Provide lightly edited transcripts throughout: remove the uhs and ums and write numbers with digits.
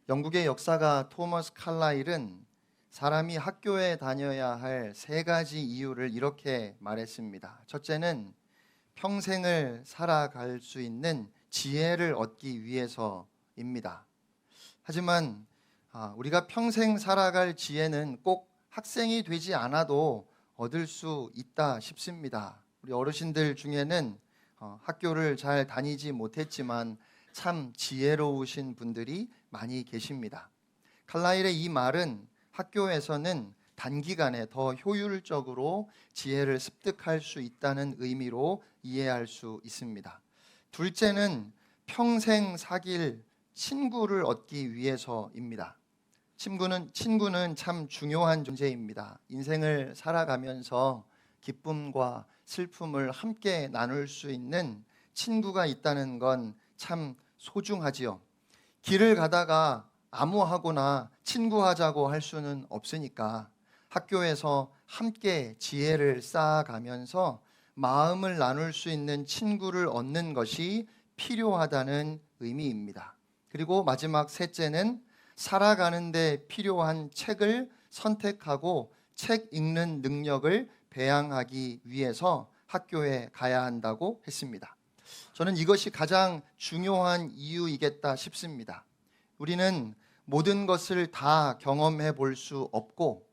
영국의 역사가 토머스 칼라일은 사람이 학교에 다녀야 할 세 가지 이유를 이렇게 말했습니다. 첫째는 평생을 살아갈 수 있는 지혜를 얻기 위해서입니다. 하지만 우리가 평생 살아갈 지혜는 꼭 학생이 되지 않아도 얻을 수 있다 싶습니다. 우리 어르신들 중에는 학교를 잘 다니지 못했지만 참 지혜로우신 분들이 많이 계십니다. 칼라일의 이 말은 학교에서는 단기간에 더 효율적으로 지혜를 습득할 수 있다는 의미로 이해할 수 있습니다. 둘째는 평생 사귈 친구를 얻기 위해서입니다. 친구는 참 중요한 존재입니다. 인생을 살아가면서 기쁨과 슬픔을 함께 나눌 수 있는 친구가 있다는 건 참 소중하지요. 길을 가다가 아무하고나 친구하자고 할 수는 없으니까 학교에서 함께 지혜를 쌓아가면서 마음을 나눌 수 있는 친구를 얻는 것이 필요하다는 의미입니다. 그리고 마지막 셋째는 살아가는데 필요한 책을 선택하고 책 읽는 능력을 배양하기 위해서 학교에 가야 한다고 했습니다. 저는 이것이 가장 중요한 이유이겠다 싶습니다. 우리는 모든 것을 다 경험해 볼 수 없고,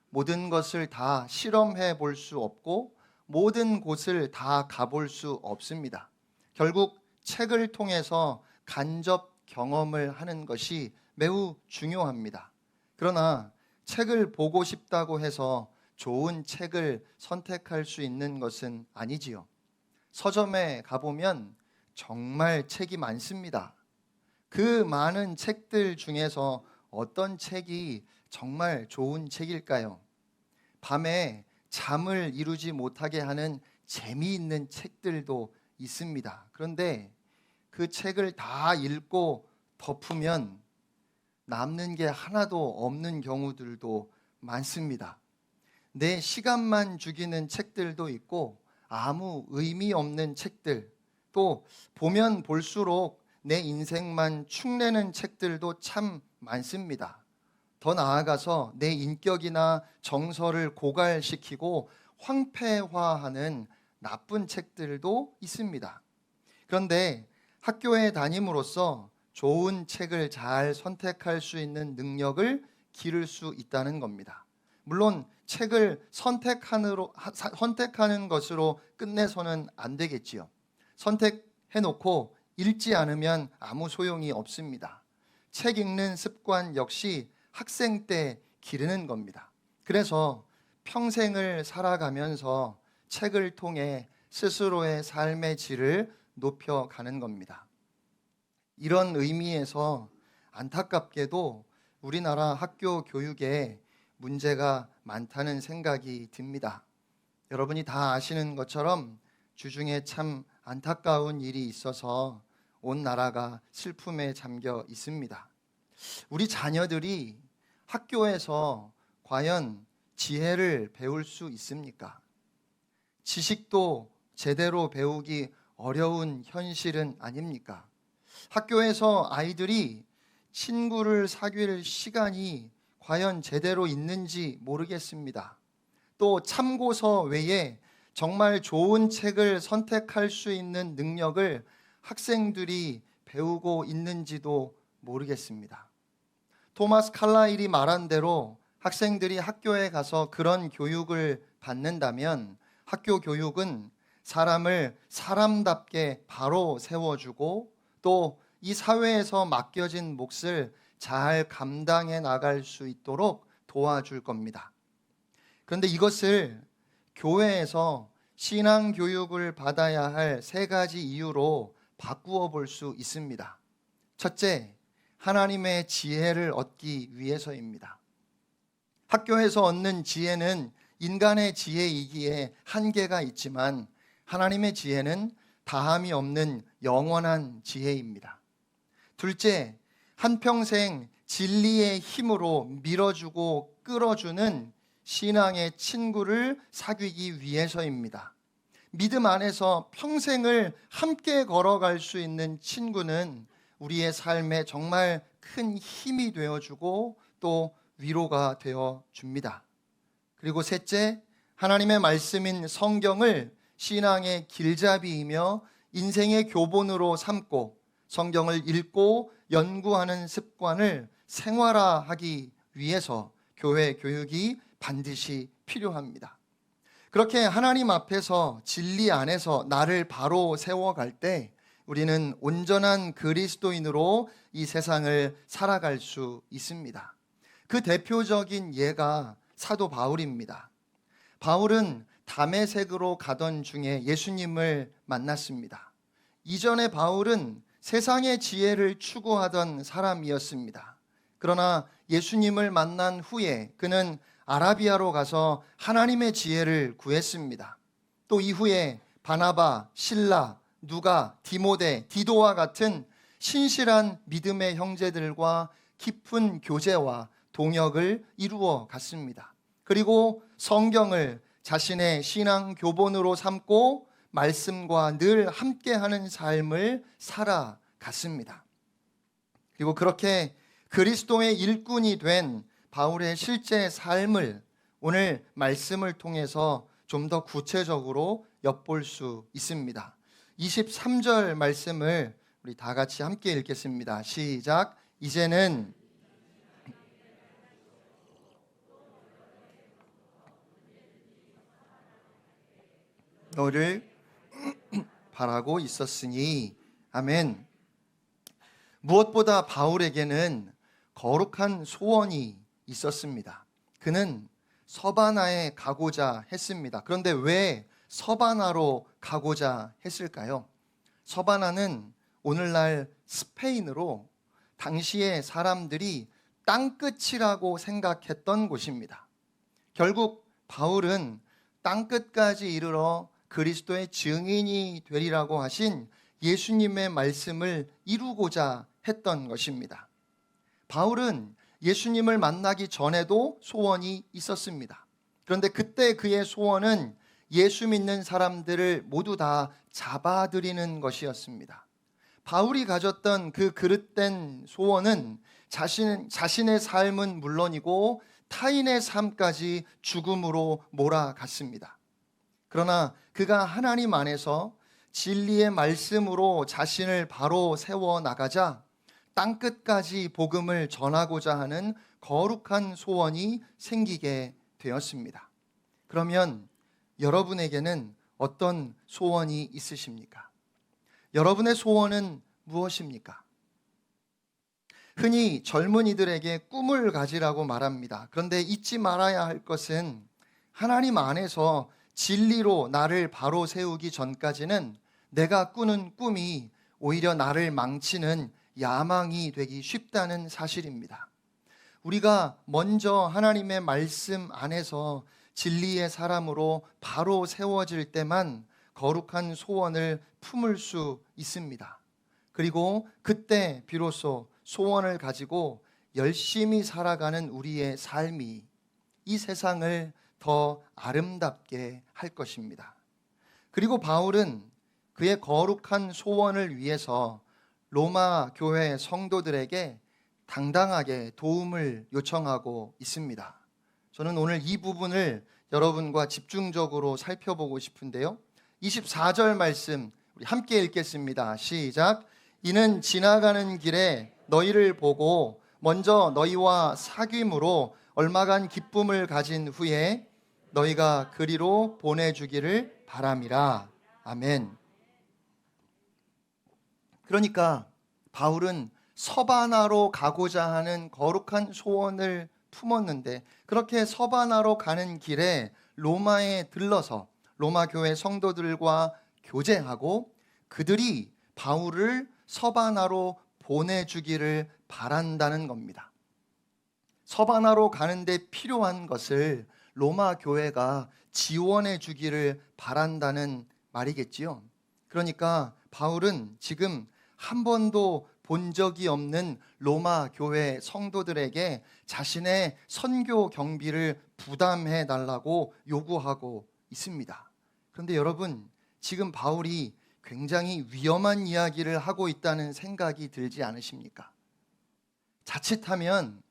모든 것을 다 실험해 볼 수 없고, 모든 곳을 다 가볼 수 없습니다. 결국 책을 통해서 간접 경험을 하는 것이 매우 중요합니다. 그러나 책을 보고 싶다고 해서 좋은 책을 선택할 수 있는 것은 아니지요. 서점에 가보면 정말 책이 많습니다. 그 많은 책들 중에서 어떤 책이 정말 좋은 책일까요? 밤에 잠을 이루지 못하게 하는 재미있는 책들도 있습니다. 그런데 그 책을 다 읽고 덮으면 남는 게 하나도 없는 경우들도 많습니다. 내 시간만 죽이는 책들도 있고 아무 의미 없는 책들, 또 보면 볼수록 내 인생만 축내는 책들도 참 많습니다. 더 나아가서 내 인격이나 정서를 고갈시키고 황폐화하는 나쁜 책들도 있습니다. 그런데 학교에 다님으로써 좋은 책을 잘 선택할 수 있는 능력을 기를 수 있다는 겁니다. 물론 책을 선택하는 것으로 끝내서는 안 되겠지요. 선택해놓고 읽지 않으면 아무 소용이 없습니다. 책 읽는 습관 역시 학생 때 기르는 겁니다. 그래서 평생을 살아가면서 책을 통해 스스로의 삶의 질을 높여가는 겁니다. 이런 의미에서 안타깝게도 우리나라 학교 교육에 문제가 많다는 생각이 듭니다. 여러분이 다 아시는 것처럼 주중에 참 안타까운 일이 있어서 온 나라가 슬픔에 잠겨 있습니다. 우리 자녀들이 학교에서 과연 지혜를 배울 수 있습니까? 지식도 제대로 배우기 어려운 현실은 아닙니까? 학교에서 아이들이 친구를 사귈 시간이 과연 제대로 있는지 모르겠습니다. 또 참고서 외에 정말 좋은 책을 선택할 수 있는 능력을 학생들이 배우고 있는지도 모르겠습니다. 토마스 칼라일이 말한 대로 학생들이 학교에 가서 그런 교육을 받는다면 학교 교육은 사람을 사람답게 바로 세워주고 또 이 사회에서 맡겨진 몫을 잘 감당해 나갈 수 있도록 도와줄 겁니다. 그런데 이것을 교회에서 신앙 교육을 받아야 할 세 가지 이유로 바꾸어 볼 수 있습니다. 첫째, 하나님의 지혜를 얻기 위해서입니다. 학교에서 얻는 지혜는 인간의 지혜이기에 한계가 있지만 하나님의 지혜는 다함이 없는 영원한 지혜입니다. 둘째, 한평생 진리의 힘으로 밀어주고 끌어주는 신앙의 친구를 사귀기 위해서입니다. 믿음 안에서 평생을 함께 걸어갈 수 있는 친구는 우리의 삶에 정말 큰 힘이 되어주고 또 위로가 되어줍니다. 그리고 셋째, 하나님의 말씀인 성경을 신앙의 길잡이이며 인생의 교본으로 삼고 성경을 읽고 연구하는 습관을 생활화하기 위해서 교회 교육이 반드시 필요합니다. 그렇게 하나님 앞에서 진리 안에서 나를 바로 세워갈 때 우리는 온전한 그리스도인으로 이 세상을 살아갈 수 있습니다. 그 대표적인 예가 사도 바울입니다. 바울은 다메섹으로 가던 중에 예수님을 만났습니다. 이전에 바울은 세상의 지혜를 추구하던 사람이었습니다. 그러나 예수님을 만난 후에 그는 아라비아로 가서 하나님의 지혜를 구했습니다. 또 이후에 바나바, 실라, 누가, 디모데, 디도와 같은 신실한 믿음의 형제들과 깊은 교제와 동역을 이루어 갔습니다. 그리고 성경을 자신의 신앙 교본으로 삼고 말씀과 늘 함께하는 삶을 살아갔습니다. 그리고 그렇게 그리스도의 일꾼이 된 바울의 실제 삶을 오늘 말씀을 통해서 좀 더 구체적으로 엿볼 수 있습니다. 23절 말씀을 우리 다 같이 함께 읽겠습니다. 시작. 이제는 너를 바라고 있었으니. 아멘. 무엇보다 바울에게는 거룩한 소원이 있었습니다. 그는 서바나에 가고자 했습니다. 그런데 왜 서바나로 가고자 했을까요? 서바나는 오늘날 스페인으로 당시의 사람들이 땅끝이라고 생각했던 곳입니다. 결국 바울은 땅끝까지 이르러 그리스도의 증인이 되리라고 하신 예수님의 말씀을 이루고자 했던 것입니다. 바울은 예수님을 만나기 전에도 소원이 있었습니다. 그런데 그때 그의 소원은 예수 믿는 사람들을 모두 다 잡아들이는 것이었습니다. 바울이 가졌던 그 그릇된 소원은 자신의 삶은 물론이고 타인의 삶까지 죽음으로 몰아갔습니다. 그러나 그가 하나님 안에서 진리의 말씀으로 자신을 바로 세워나가자 땅끝까지 복음을 전하고자 하는 거룩한 소원이 생기게 되었습니다. 그러면 여러분에게는 어떤 소원이 있으십니까? 여러분의 소원은 무엇입니까? 흔히 젊은이들에게 꿈을 가지라고 말합니다. 그런데 잊지 말아야 할 것은 하나님 안에서 진리로 나를 바로 세우기 전까지는 내가 꾸는 꿈이 오히려 나를 망치는 야망이 되기 쉽다는 사실입니다. 우리가 먼저 하나님의 말씀 안에서 진리의 사람으로 바로 세워질 때만 거룩한 소원을 품을 수 있습니다. 그리고 그때 비로소 소원을 가지고 열심히 살아가는 우리의 삶이 이 세상을 더 아름답게 할 것입니다. 그리고 바울은 그의 거룩한 소원을 위해서 로마 교회 성도들에게 당당하게 도움을 요청하고 있습니다. 저는 오늘 이 부분을 여러분과 집중적으로 살펴보고 싶은데요. 24절 말씀 우리 함께 읽겠습니다. 시작. 이는 지나가는 길에 너희를 보고 먼저 너희와 사귐으로 얼마간 기쁨을 가진 후에 너희가 그리로 보내주기를 바람이라. 아멘. 그러니까 바울은 서바나로 가고자 하는 거룩한 소원을 품었는데 그렇게 서바나로 가는 길에 로마에 들러서 로마 교회 성도들과 교제하고 그들이 바울을 서바나로 보내주기를 바란다는 겁니다. 서바나로 가는데 필요한 것을 로마 교회가 지원해 주기를 바란다는 말이겠지요. 그러니까 바울은 지금 한 번도 본 적이 없는 로마 교회 성도들에게 자신의 선교 경비를 부담해 달라고 요구하고 있습니다. 그런데 여러분, 지금 바울이 굉장히 위험한 이야기를 하고 있다는 생각이 들지 않으십니까? 자칫하면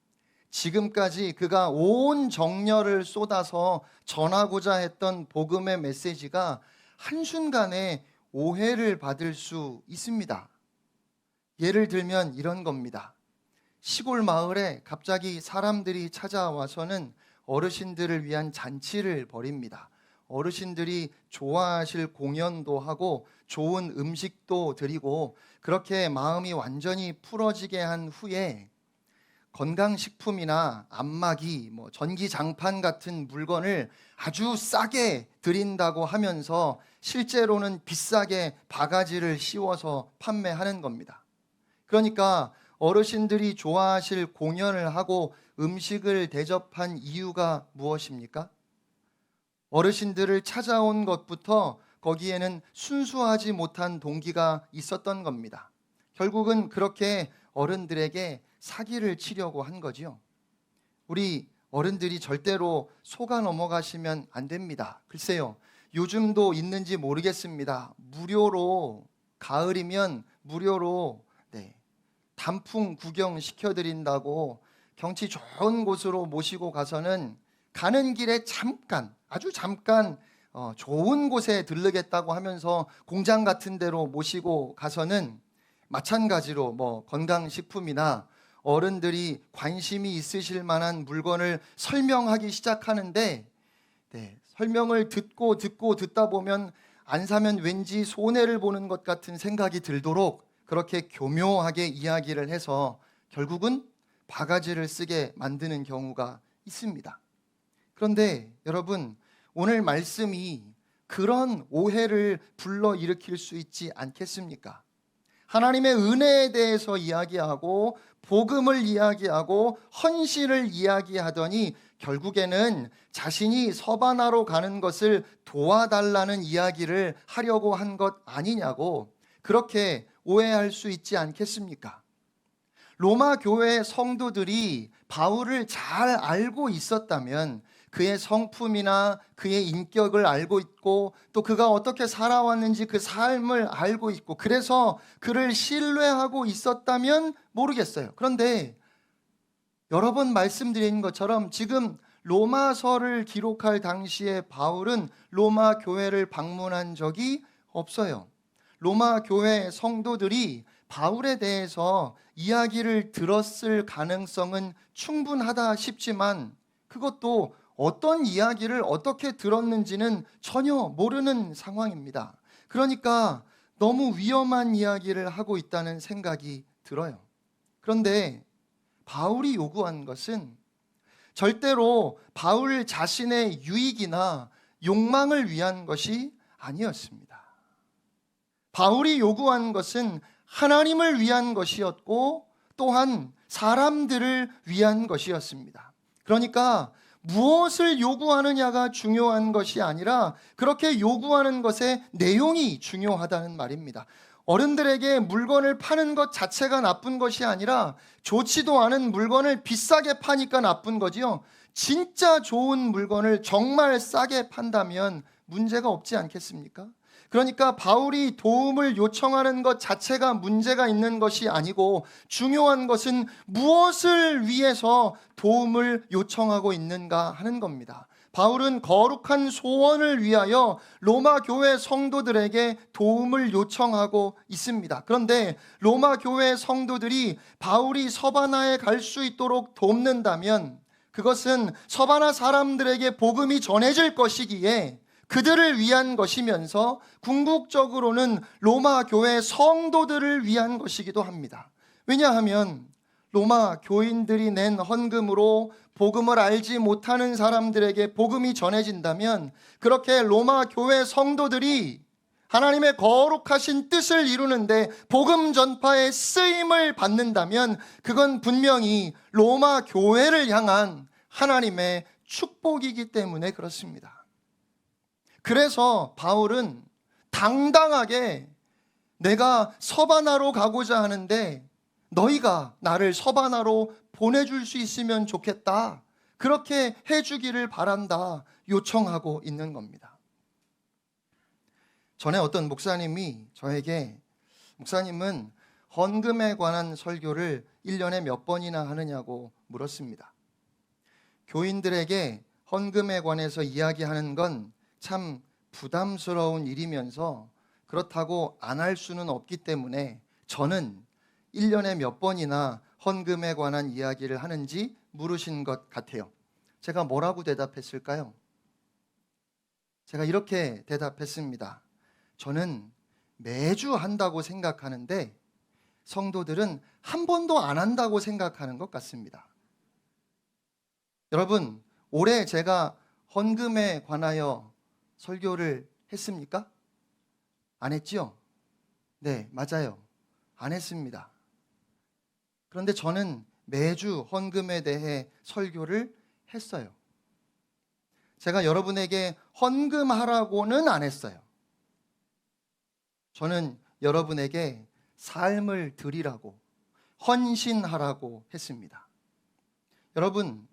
지금까지 그가 온 정열을 쏟아서 전하고자 했던 복음의 메시지가 한순간에 오해를 받을 수 있습니다. 예를 들면 이런 겁니다. 시골 마을에 갑자기 사람들이 찾아와서는 어르신들을 위한 잔치를 벌입니다. 어르신들이 좋아하실 공연도 하고 좋은 음식도 드리고 그렇게 마음이 완전히 풀어지게 한 후에 건강식품이나 안마기, 전기장판 같은 물건을 아주 싸게 드린다고 하면서 실제로는 비싸게 바가지를 씌워서 판매하는 겁니다. 그러니까 어르신들이 좋아하실 공연을 하고 음식을 대접한 이유가 무엇입니까? 어르신들을 찾아온 것부터 거기에는 순수하지 못한 동기가 있었던 겁니다. 결국은 그렇게 어른들에게 사기를 치려고 한 거지요. 우리 어른들이 절대로 속아 넘어가시면 안 됩니다. 글쎄요, 요즘도 있는지 모르겠습니다. 무료로, 가을이면 무료로 단풍 구경 시켜드린다고 경치 좋은 곳으로 모시고 가서는 가는 길에 잠깐, 아주 잠깐 좋은 곳에 들르겠다고 하면서 공장 같은 데로 모시고 가서는 마찬가지로 건강식품이나 어른들이 관심이 있으실 만한 물건을 설명하기 시작하는데 설명을 듣다 보면 안 사면 왠지 손해를 보는 것 같은 생각이 들도록 그렇게 교묘하게 이야기를 해서 결국은 바가지를 쓰게 만드는 경우가 있습니다. 그런데 여러분, 오늘 말씀이 그런 오해를 불러일으킬 수 있지 않겠습니까? 하나님의 은혜에 대해서 이야기하고 복음을 이야기하고 헌신을 이야기하더니 결국에는 자신이 서바나로 가는 것을 도와달라는 이야기를 하려고 한 것 아니냐고 그렇게 오해할 수 있지 않겠습니까? 로마 교회 성도들이 바울을 잘 알고 있었다면 그의 성품이나 그의 인격을 알고 있고 또 그가 어떻게 살아왔는지 그 삶을 알고 있고 그래서 그를 신뢰하고 있었다면 모르겠어요. 그런데 여러 번 말씀드린 것처럼 지금 로마서를 기록할 당시에 바울은 로마 교회를 방문한 적이 없어요. 로마 교회 성도들이 바울에 대해서 이야기를 들었을 가능성은 충분하다 싶지만 그것도 어떤 이야기를 어떻게 들었는지는 전혀 모르는 상황입니다. 그러니까 너무 위험한 이야기를 하고 있다는 생각이 들어요. 그런데 바울이 요구한 것은 절대로 바울 자신의 유익이나 욕망을 위한 것이 아니었습니다. 바울이 요구한 것은 하나님을 위한 것이었고 또한 사람들을 위한 것이었습니다. 그러니까 무엇을 요구하느냐가 중요한 것이 아니라 그렇게 요구하는 것의 내용이 중요하다는 말입니다. 어른들에게 물건을 파는 것 자체가 나쁜 것이 아니라 좋지도 않은 물건을 비싸게 파니까 나쁜 거지요. 진짜 좋은 물건을 정말 싸게 판다면 문제가 없지 않겠습니까? 그러니까 바울이 도움을 요청하는 것 자체가 문제가 있는 것이 아니고 중요한 것은 무엇을 위해서 도움을 요청하고 있는가 하는 겁니다. 바울은 거룩한 소원을 위하여 로마 교회 성도들에게 도움을 요청하고 있습니다. 그런데 로마 교회 성도들이 바울이 서바나에 갈 수 있도록 돕는다면 그것은 서바나 사람들에게 복음이 전해질 것이기에 그들을 위한 것이면서 궁극적으로는 로마 교회 성도들을 위한 것이기도 합니다. 왜냐하면 로마 교인들이 낸 헌금으로 복음을 알지 못하는 사람들에게 복음이 전해진다면 그렇게 로마 교회 성도들이 하나님의 거룩하신 뜻을 이루는데 복음 전파의 쓰임을 받는다면 그건 분명히 로마 교회를 향한 하나님의 축복이기 때문에 그렇습니다. 그래서 바울은 당당하게 내가 서바나로 가고자 하는데 너희가 나를 서바나로 보내줄 수 있으면 좋겠다. 그렇게 해주기를 바란다. 요청하고 있는 겁니다. 전에 어떤 목사님이 저에게 목사님은 헌금에 관한 설교를 1년에 몇 번이나 하느냐고 물었습니다. 교인들에게 헌금에 관해서 이야기하는 건 참 부담스러운 일이면서 그렇다고 안 할 수는 없기 때문에 저는 1년에 몇 번이나 헌금에 관한 이야기를 하는지 물으신 것 같아요. 제가 뭐라고 대답했을까요? 제가 이렇게 대답했습니다. 저는 매주 한다고 생각하는데 성도들은 한 번도 안 한다고 생각하는 것 같습니다. 여러분, 올해 제가 헌금에 관하여 설교를 했습니까? 안 했지요? 네, 맞아요. 안 했습니다. 그런데 저는 매주 헌금에 대해 설교를 했어요. 제가 여러분에게 헌금하라고는 안 했어요. 저는 여러분에게 삶을 드리라고, 헌신하라고 했습니다. 여러분,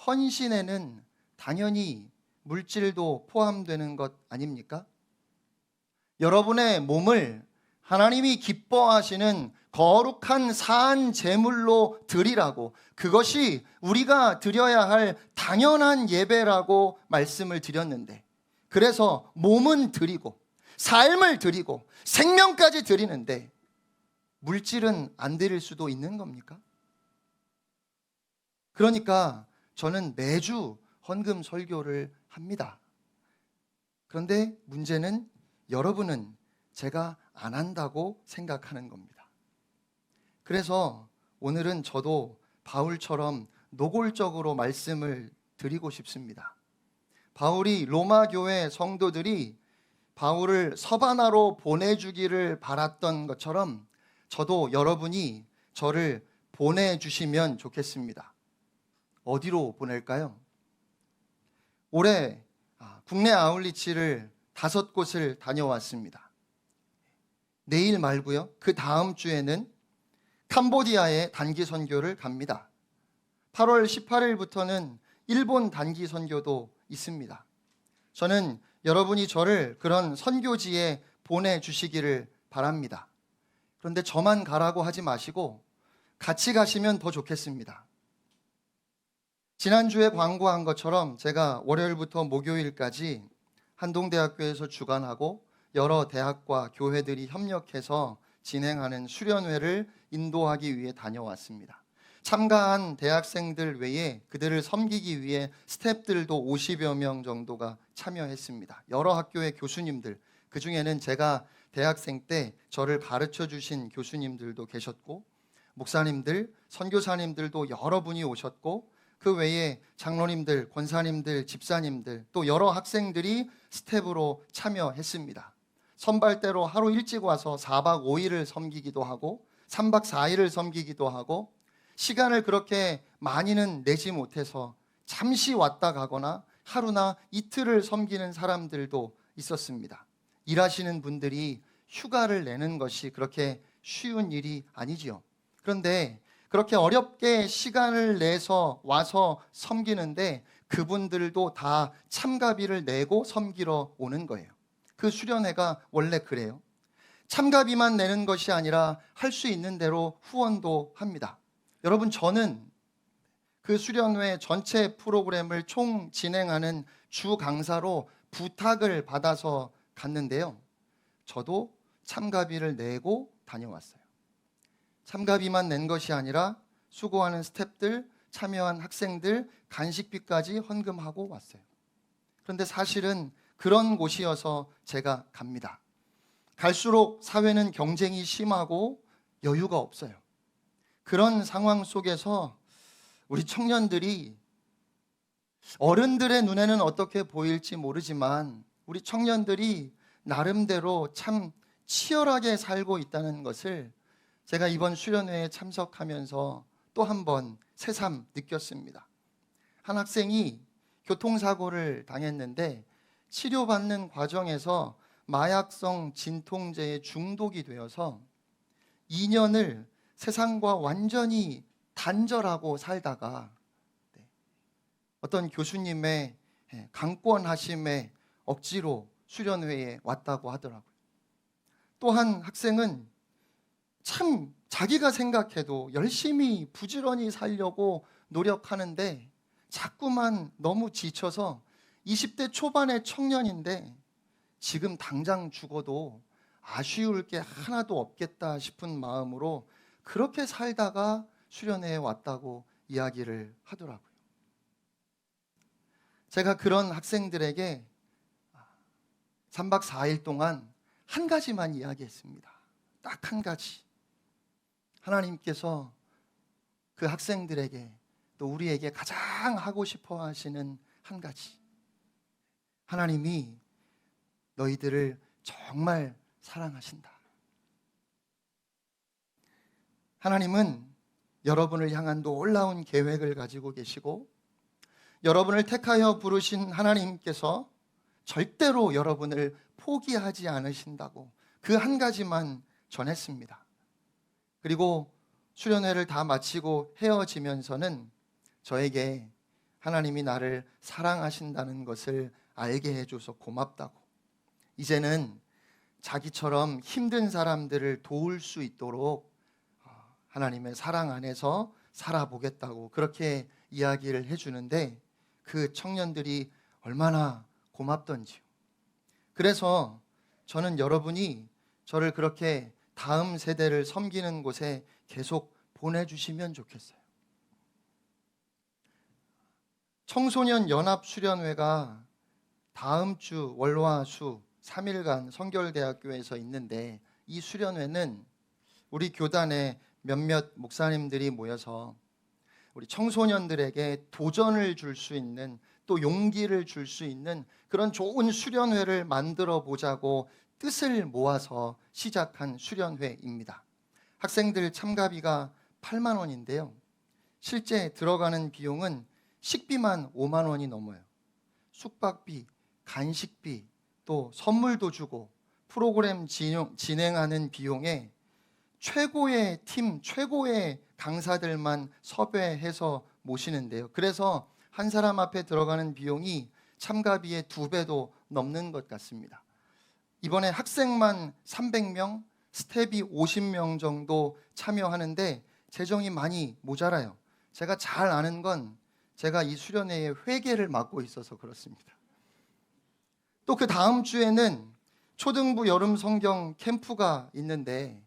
헌신에는 당연히 물질도 포함되는 것 아닙니까? 여러분의 몸을 하나님이 기뻐하시는 거룩한 산 제물로 드리라고, 그것이 우리가 드려야 할 당연한 예배라고 말씀을 드렸는데, 그래서 몸은 드리고 삶을 드리고 생명까지 드리는데 물질은 안 드릴 수도 있는 겁니까? 그러니까 저는 매주 헌금 설교를 합니다. 그런데 문제는 여러분은 제가 안 한다고 생각하는 겁니다. 그래서 오늘은 저도 바울처럼 노골적으로 말씀을 드리고 싶습니다. 바울이 로마 교회 성도들이 바울을 서바나로 보내주기를 바랐던 것처럼 저도 여러분이 저를 보내주시면 좋겠습니다. 어디로 보낼까요? 올해 국내 아울리치를 5곳을 다녀왔습니다. 내일 말고요. 그 다음 주에는 캄보디아에 단기 선교를 갑니다. 8월 18일부터는 일본 단기 선교도 있습니다. 저는 여러분이 저를 그런 선교지에 보내주시기를 바랍니다. 그런데 저만 가라고 하지 마시고 같이 가시면 더 좋겠습니다. 지난주에 광고한 것처럼 제가 월요일부터 목요일까지 한동대학교에서 주관하고 여러 대학과 교회들이 협력해서 진행하는 수련회를 인도하기 위해 다녀왔습니다. 참가한 대학생들 외에 그들을 섬기기 위해 스태프들도 50여 명 정도가 참여했습니다. 여러 학교의 교수님들, 그중에는 제가 대학생 때 저를 가르쳐 주신 교수님들도 계셨고, 목사님들, 선교사님들도 여러 분이 오셨고, 그 외에 장로님들, 권사님들, 집사님들, 또 여러 학생들이 스텝으로 참여했습니다. 선발대로 하루 일찍 와서 4박 5일을 섬기기도 하고 3박 4일을 섬기기도 하고, 시간을 그렇게 많이는 내지 못해서 잠시 왔다 가거나 하루나 이틀을 섬기는 사람들도 있었습니다. 일하시는 분들이 휴가를 내는 것이 그렇게 쉬운 일이 아니지요. 그런데 그렇게 어렵게 시간을 내서 와서 섬기는데 그분들도 다 참가비를 내고 섬기러 오는 거예요. 그 수련회가 원래 그래요. 참가비만 내는 것이 아니라 할 수 있는 대로 후원도 합니다. 여러분, 저는 그 수련회 전체 프로그램을 총 진행하는 주 강사로 부탁을 받아서 갔는데요. 저도 참가비를 내고 다녀왔어요. 참가비만 낸 것이 아니라 수고하는 스태프들, 참여한 학생들, 간식비까지 헌금하고 왔어요. 그런데 사실은 그런 곳이어서 제가 갑니다. 갈수록 사회는 경쟁이 심하고 여유가 없어요. 그런 상황 속에서 우리 청년들이 어른들의 눈에는 어떻게 보일지 모르지만 우리 청년들이 나름대로 참 치열하게 살고 있다는 것을 제가 이번 수련회에 참석하면서 또 한 번 새삼 느꼈습니다. 한 학생이 교통사고를 당했는데 치료받는 과정에서 마약성 진통제에 중독이 되어서 2년을 세상과 완전히 단절하고 살다가 어떤 교수님의 강권하심에 억지로 수련회에 왔다고 하더라고요. 또 한 학생은 참 자기가 생각해도 열심히 부지런히 살려고 노력하는데 자꾸만 너무 지쳐서 20대 초반의 청년인데 지금 당장 죽어도 아쉬울 게 하나도 없겠다 싶은 마음으로 그렇게 살다가 수련회에 왔다고 이야기를 하더라고요. 제가 그런 학생들에게 3박 4일 동안 한 가지만 이야기했습니다. 딱 한 가지. 하나님께서 그 학생들에게 또 우리에게 가장 하고 싶어 하시는 한 가지. 하나님이 너희들을 정말 사랑하신다. 하나님은 여러분을 향한 놀라운 계획을 가지고 계시고 여러분을 택하여 부르신 하나님께서 절대로 여러분을 포기하지 않으신다고 그 한 가지만 전했습니다. 그리고 수련회를 다 마치고 헤어지면서는 저에게 하나님이 나를 사랑하신다는 것을 알게 해줘서 고맙다고, 이제는 자기처럼 힘든 사람들을 도울 수 있도록 하나님의 사랑 안에서 살아보겠다고 그렇게 이야기를 해주는데 그 청년들이 얼마나 고맙던지요. 그래서 저는 여러분이 저를 그렇게 다음 세대를 섬기는 곳에 계속 보내주시면 좋겠어요. 청소년 연합수련회가 다음 주 월화수 3일간 성결대학교에서 있는데 이 수련회는 우리 교단의 몇몇 목사님들이 모여서 우리 청소년들에게 도전을 줄 수 있는 또 용기를 줄 수 있는 그런 좋은 수련회를 만들어 보자고 뜻을 모아서 시작한 수련회입니다. 학생들 참가비가 8만 원인데요. 실제 들어가는 비용은 식비만 5만 원이 넘어요. 숙박비, 간식비, 또 선물도 주고 프로그램 진행하는 비용에 최고의 팀, 최고의 강사들만 섭외해서 모시는데요. 그래서 한 사람 앞에 들어가는 비용이 참가비의 2배도 넘는 것 같습니다. 이번에 학생만 300명, 스텝이 50명 정도 참여하는데 재정이 많이 모자라요. 제가 잘 아는 건 제가 이 수련회의 회계를 맡고 있어서 그렇습니다. 또 그 다음 주에는 초등부 여름 성경 캠프가 있는데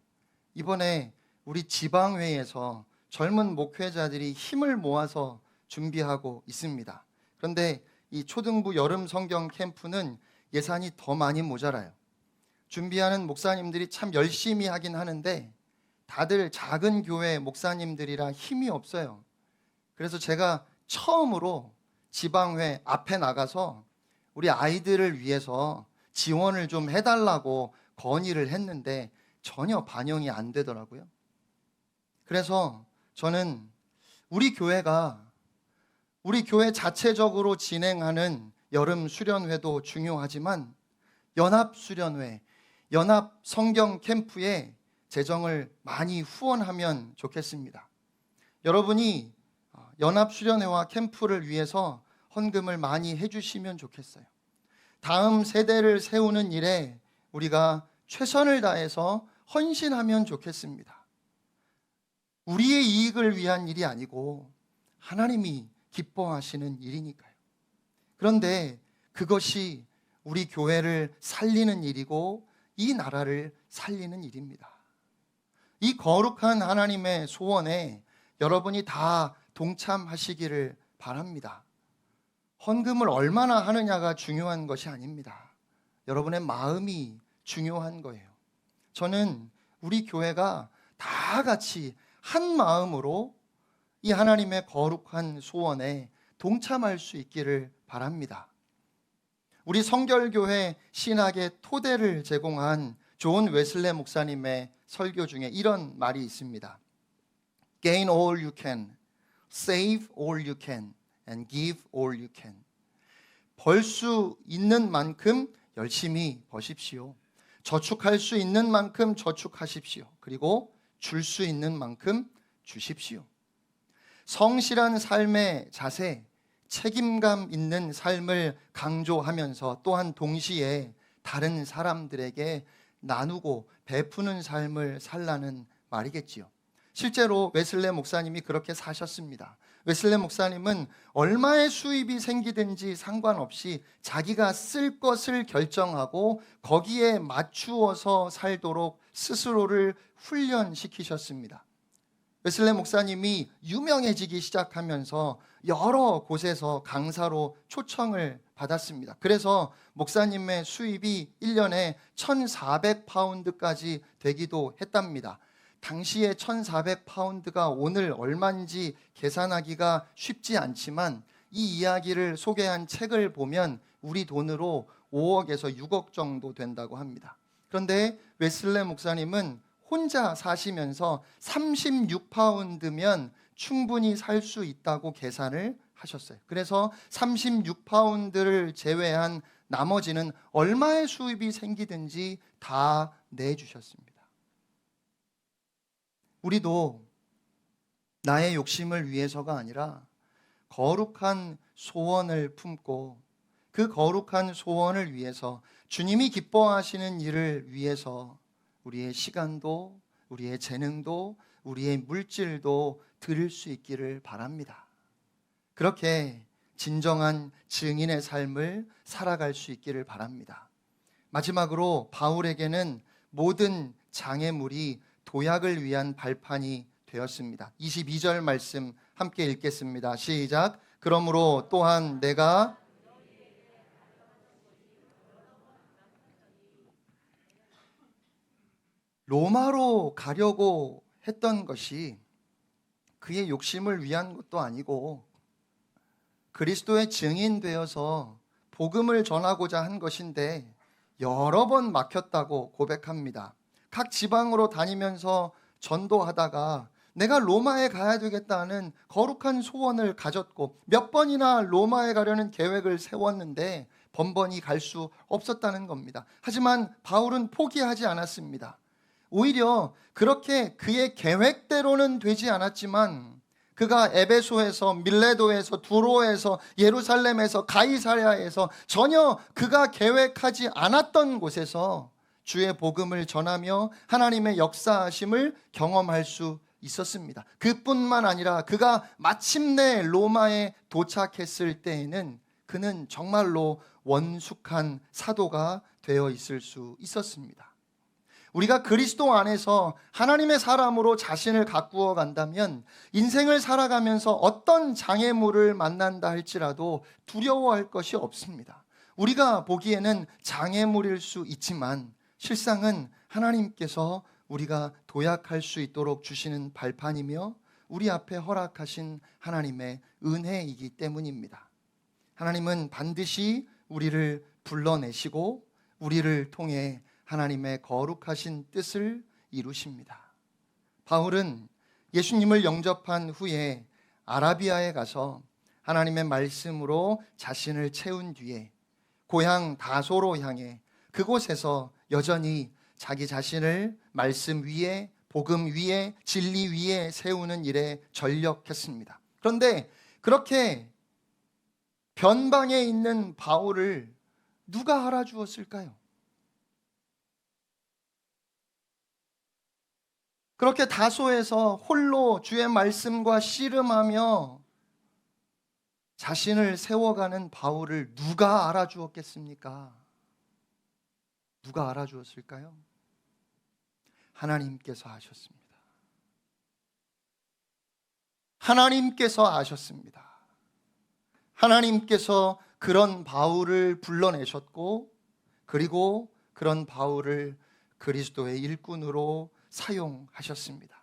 이번에 우리 지방회에서 젊은 목회자들이 힘을 모아서 준비하고 있습니다. 그런데 이 초등부 여름 성경 캠프는 예산이 더 많이 모자라요. 준비하는 목사님들이 참 열심히 하긴 하는데 다들 작은 교회 목사님들이라 힘이 없어요. 그래서 제가 처음으로 지방회 앞에 나가서 우리 아이들을 위해서 지원을 좀 해달라고 건의를 했는데 전혀 반영이 안 되더라고요. 그래서 저는 우리 교회 자체적으로 진행하는 여름 수련회도 중요하지만 연합 수련회, 연합 성경 캠프에 재정을 많이 후원하면 좋겠습니다. 여러분이 연합 수련회와 캠프를 위해서 헌금을 많이 해주시면 좋겠어요. 다음 세대를 세우는 일에 우리가 최선을 다해서 헌신하면 좋겠습니다. 우리의 이익을 위한 일이 아니고 하나님이 기뻐하시는 일이니까요. 그런데 그것이 우리 교회를 살리는 일이고 이 나라를 살리는 일입니다. 이 거룩한 하나님의 소원에 여러분이 다 동참하시기를 바랍니다. 헌금을 얼마나 하느냐가 중요한 것이 아닙니다. 여러분의 마음이 중요한 거예요. 저는 우리 교회가 다 같이 한 마음으로 이 하나님의 거룩한 소원에 동참할 수 있기를 바랍니다. 우리 성결교회 신학의 토대를 제공한 존 웨슬레 목사님의 설교 중에 이런 말이 있습니다. Gain all you can, save all you can, and give all you can. 벌 수 있는 만큼 열심히 버십시오. 저축할 수 있는 만큼 저축하십시오. 그리고 줄 수 있는 만큼 주십시오. 성실한 삶의 자세, 책임감 있는 삶을 강조하면서 또한 동시에 다른 사람들에게 나누고 베푸는 삶을 살라는 말이겠지요. 실제로 웨슬레 목사님이 그렇게 사셨습니다. 웨슬레 목사님은 얼마의 수입이 생기든지 상관없이 자기가 쓸 것을 결정하고 거기에 맞추어서 살도록 스스로를 훈련시키셨습니다. 웨슬레 목사님이 유명해지기 시작하면서 여러 곳에서 강사로 초청을 받았습니다. 그래서 목사님의 수입이 1년에 1,400파운드까지 되기도 했답니다. 당시에 1,400파운드가 오늘 얼마인지 계산하기가 쉽지 않지만 이 이야기를 소개한 책을 보면 우리 돈으로 5억에서 6억 정도 된다고 합니다. 그런데 웨슬레 목사님은 혼자 사시면서 36파운드면 충분히 살 수 있다고 계산을 하셨어요. 그래서 36파운드를 제외한 나머지는 얼마의 수입이 생기든지 다 내주셨습니다. 우리도 나의 욕심을 위해서가 아니라 거룩한 소원을 품고 그 거룩한 소원을 위해서 주님이 기뻐하시는 일을 위해서 우리의 시간도 우리의 재능도 우리의 물질도 드릴 수 있기를 바랍니다. 그렇게 진정한 증인의 삶을 살아갈 수 있기를 바랍니다. 마지막으로 바울에게는 모든 장애물이 도약을 위한 발판이 되었습니다. 22절 말씀 함께 읽겠습니다. 시작. 그러므로 또한 내가 로마로 가려고 했던 것이 그의 욕심을 위한 것도 아니고 그리스도의 증인 되어서 복음을 전하고자 한 것인데 여러 번 막혔다고 고백합니다. 각 지방으로 다니면서 전도하다가 내가 로마에 가야 되겠다는 거룩한 소원을 가졌고 몇 번이나 로마에 가려는 계획을 세웠는데 번번이 갈 수 없었다는 겁니다. 하지만 바울은 포기하지 않았습니다. 오히려 그렇게 그의 계획대로는 되지 않았지만 그가 에베소에서 밀레도에서 두로에서 예루살렘에서 가이사랴에서 전혀 그가 계획하지 않았던 곳에서 주의 복음을 전하며 하나님의 역사하심을 경험할 수 있었습니다. 그뿐만 아니라 그가 마침내 로마에 도착했을 때에는 그는 정말로 원숙한 사도가 되어 있을 수 있었습니다. 우리가 그리스도 안에서 하나님의 사람으로 자신을 가꾸어 간다면 인생을 살아가면서 어떤 장애물을 만난다 할지라도 두려워할 것이 없습니다. 우리가 보기에는 장애물일 수 있지만 실상은 하나님께서 우리가 도약할 수 있도록 주시는 발판이며 우리 앞에 허락하신 하나님의 은혜이기 때문입니다. 하나님은 반드시 우리를 불러내시고 우리를 통해 하나님의 거룩하신 뜻을 이루십니다. 바울은 예수님을 영접한 후에 아라비아에 가서 하나님의 말씀으로 자신을 채운 뒤에 고향 다소로 향해 그곳에서 여전히 자기 자신을 말씀 위에 복음 위에 진리 위에 세우는 일에 전력했습니다. 그런데 그렇게 변방에 있는 바울을 누가 알아주었을까요? 그렇게 다소에서 홀로 주의 말씀과 씨름하며 자신을 세워가는 바울을 누가 알아주었겠습니까? 누가 알아주었을까요? 하나님께서 아셨습니다. 하나님께서 아셨습니다. 하나님께서 그런 바울을 불러내셨고 그리고 그런 바울을 그리스도의 일꾼으로 사용하셨습니다.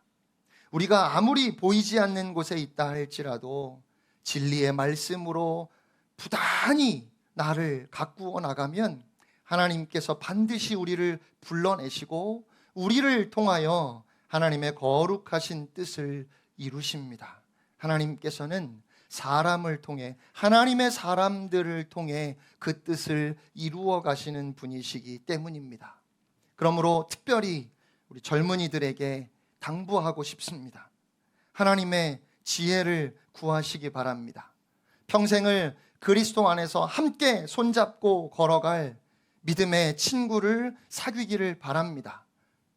우리가 아무리 보이지 않는 곳에 있다 할지라도 진리의 말씀으로 부단히 나를 가꾸어 나가면 하나님께서 반드시 우리를 불러내시고 우리를 통하여 하나님의 거룩하신 뜻을 이루십니다. 하나님께서는 사람을 통해 하나님의 사람들을 통해 그 뜻을 이루어 가시는 분이시기 때문입니다. 그러므로 특별히 우리 젊은이들에게 당부하고 싶습니다. 하나님의 지혜를 구하시기 바랍니다. 평생을 그리스도 안에서 함께 손잡고 걸어갈 믿음의 친구를 사귀기를 바랍니다.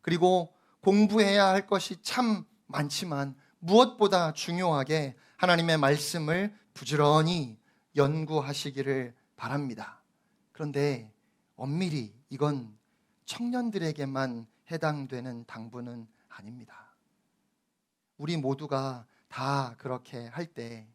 그리고 공부해야 할 것이 참 많지만 무엇보다 중요하게 하나님의 말씀을 부지런히 연구하시기를 바랍니다. 그런데 엄밀히 이건 청년들에게만 해당되는 당부는 아닙니다. 우리 모두가 다 그렇게 할 때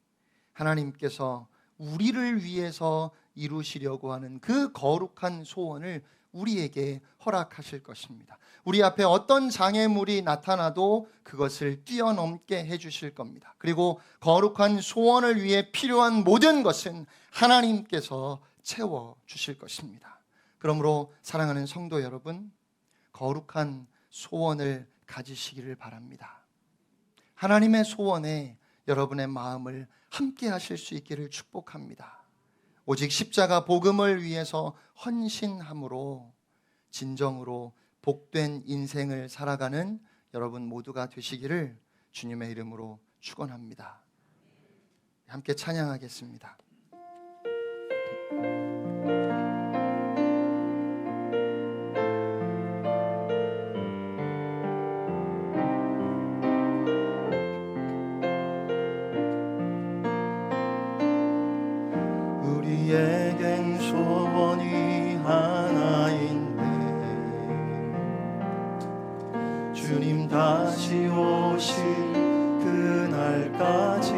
하나님께서 우리를 위해서 이루시려고 하는 그 거룩한 소원을 우리에게 허락하실 것입니다. 우리 앞에 어떤 장애물이 나타나도 그것을 뛰어넘게 해주실 겁니다. 그리고 거룩한 소원을 위해 필요한 모든 것은 하나님께서 채워주실 것입니다. 그러므로 사랑하는 성도 여러분, 거룩한 소원을 가지시기를 바랍니다. 하나님의 소원에 여러분의 마음을 함께 하실 수 있기를 축복합니다. 오직 십자가 복음을 위해서 헌신함으로 진정으로 복된 인생을 살아가는 여러분 모두가 되시기를 주님의 이름으로 축원합니다. 함께 찬양하겠습니다. 우리에겐 소원이 하나인데 주님 다시 오실 그날까지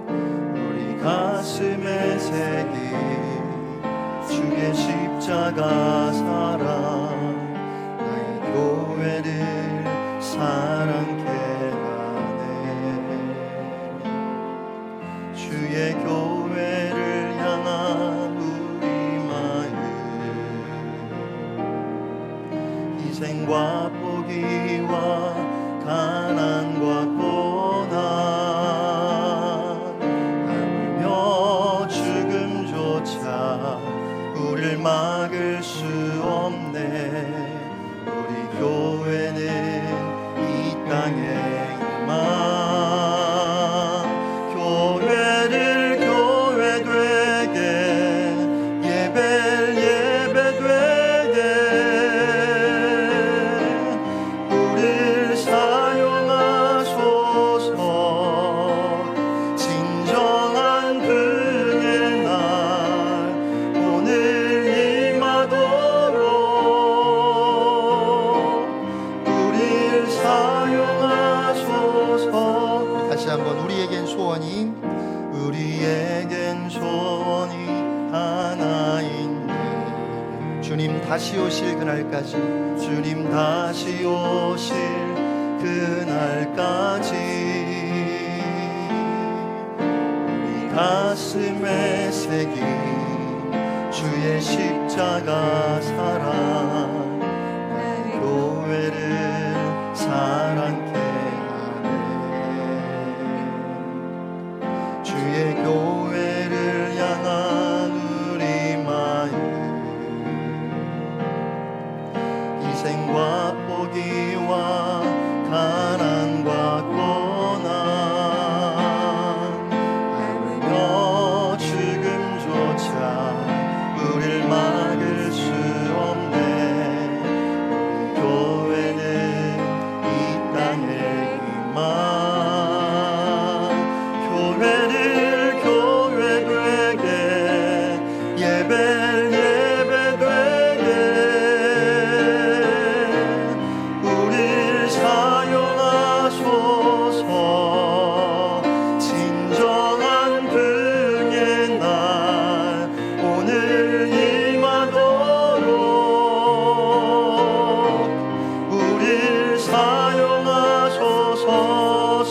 우리 가슴에 새긴 주의 십자가 사랑 나의 교회를 사랑케 주의 교회를 향한 우리 마음 희생과 포기와 가난과 고난 하물며 죽음조차 우릴 막을 수 없네. 우리 교회는 이 땅에 임한 우리에겐 소원이 하나인데 주님 다시 오실 그날까지 주님 다시 오실 그날까지 우리 가슴에 새긴 주의 십자가 사랑 나의 교회를 사랑케 주의 교회를 향한 우리 마음 희생과 포기와 가난과 고난 하물며 죽음조차 우릴 막을 수 없네. 우리 교회는 이 땅에 임한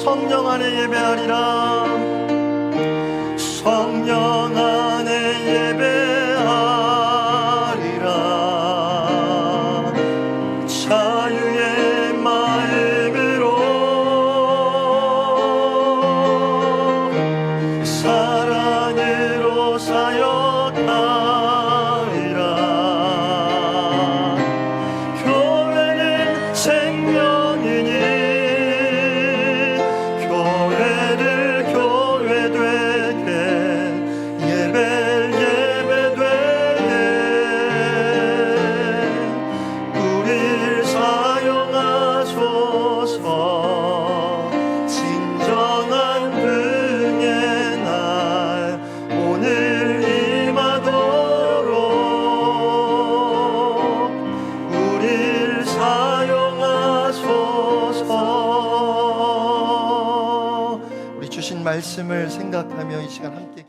성령 안에 예배하리라. 성령 안에 예배하리라. 자유의 마음으로 사랑으로 사역하리라. 교회는 생명이니 교회를 말씀을 생각하며 이 시간 함께